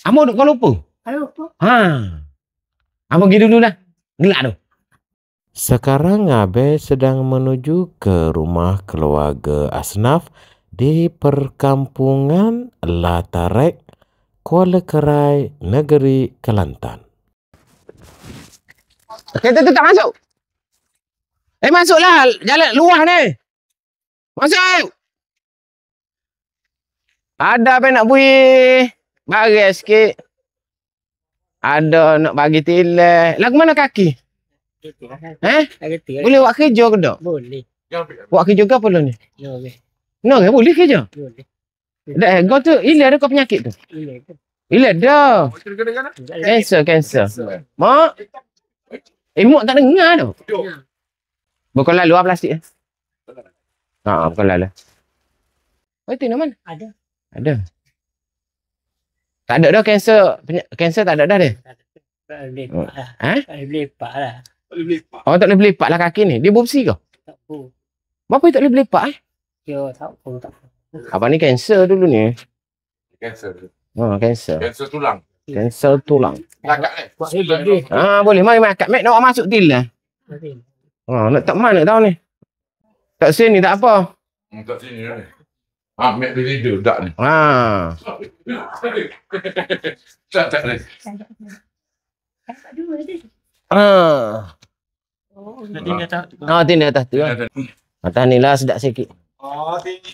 Amo duk kau lupa? Lupa. Amo pergi dulu dah. Gelak tu. Sekarang Abe sedang menuju ke rumah keluarga Asnaf di perkampungan Latarek, Kuala Kerai, negeri Kelantan. Kereta tu tak masuk. Masuklah. Jalan luar ni. Masuk. Ada apa nak pergi baris sikit. Ada nak bagi tilam. Lagu mana kaki? Boleh buat kerja ke tak? Boleh. Buat kerja ke apa ni? Boleh. No, boleh kerja? Boleh. Dah, kau tu ilah ada kau penyakit tu? Ilah dah. Kanser. Mak. Mak tak dengar tu. Bukan lalu lah plastik. Bukan lalu. Itu mana? Ada. Tak ada dah kanser. Kanser tak ada dah dia. Tak boleh lepak lah. Tak boleh berlepak lah kaki ni. Dia bersih ke? Tak boleh. Berapa tak boleh berlepak Tak boleh. Apa ni kanser dulu ni? Kanser. Kanser. Kanser tulang. Kanser tulang. Lakak ni. Buat boleh. Boleh. Mari akak. Mek nak masuk tilam. Nak tak mana tahu ni. Tak sini tak apa. Tak sini ni. Mek dia tidur dak ni. Tak ni. Tinggi atas tu lah. Atas ni lah sedap sikit. Tinggi.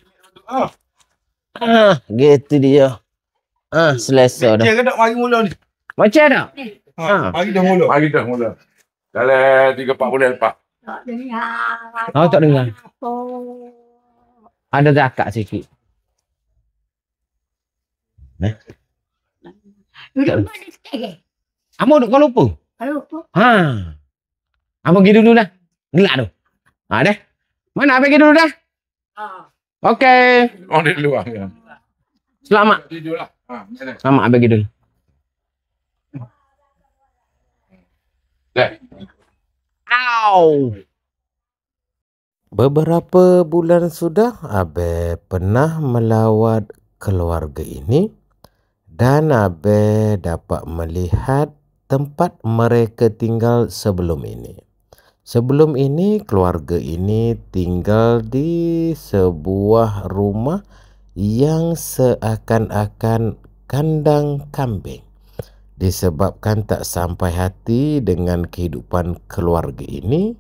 Gitu dia. Selesa dah. Macam ke tak mari mula ni? Macam tak? Mari dah mula. Dalam 3-4 bulan lepas. Tak dengar. Tak dengar. Ada zakak sikit. Duduk mana sekarang? Amo duk kau lupa? Lupa. Amo pergi dulu dah. Gelak tu. Dah. Mana pergi dulu dah? Okey. Di luar. Selamat. Tidurlah. Selamat pergi dulu. Beberapa bulan sudah Abe pernah melawat keluarga ini dan Abe dapat melihat tempat mereka tinggal sebelum ini. Sebelum ini keluarga ini tinggal di sebuah rumah yang seakan-akan kandang kambing. Disebabkan tak sampai hati dengan kehidupan keluarga ini,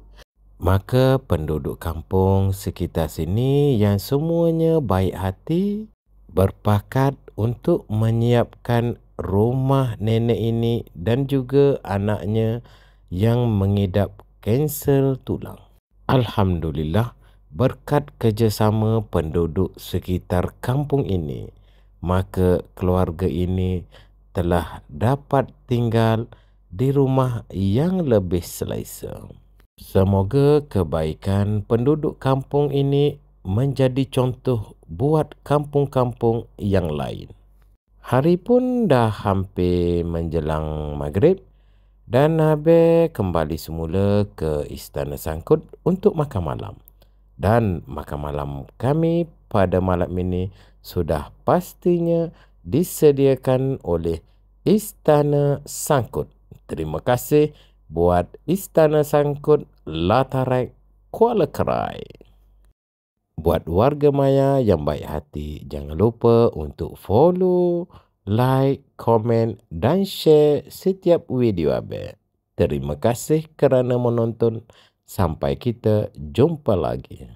maka penduduk kampung sekitar sini yang semuanya baik hati berpakat untuk menyiapkan rumah nenek ini dan juga anaknya yang mengidap kanser tulang. Alhamdulillah, berkat kerjasama penduduk sekitar kampung ini, maka keluarga ini telah dapat tinggal di rumah yang lebih selesa. Semoga kebaikan penduduk kampung ini menjadi contoh buat kampung-kampung yang lain. Hari pun dah hampir menjelang maghrib dan Abe kembali semula ke Istana Sangkut untuk makan malam. Dan makan malam kami pada malam ini sudah pastinya disediakan oleh Istana Sangkut. Terima kasih buat Istana Sangkut Latarek, Kuala Kerai. Buat warga maya yang baik hati, jangan lupa untuk follow, like, komen dan share setiap video Abe. Terima kasih kerana menonton. Sampai kita jumpa lagi.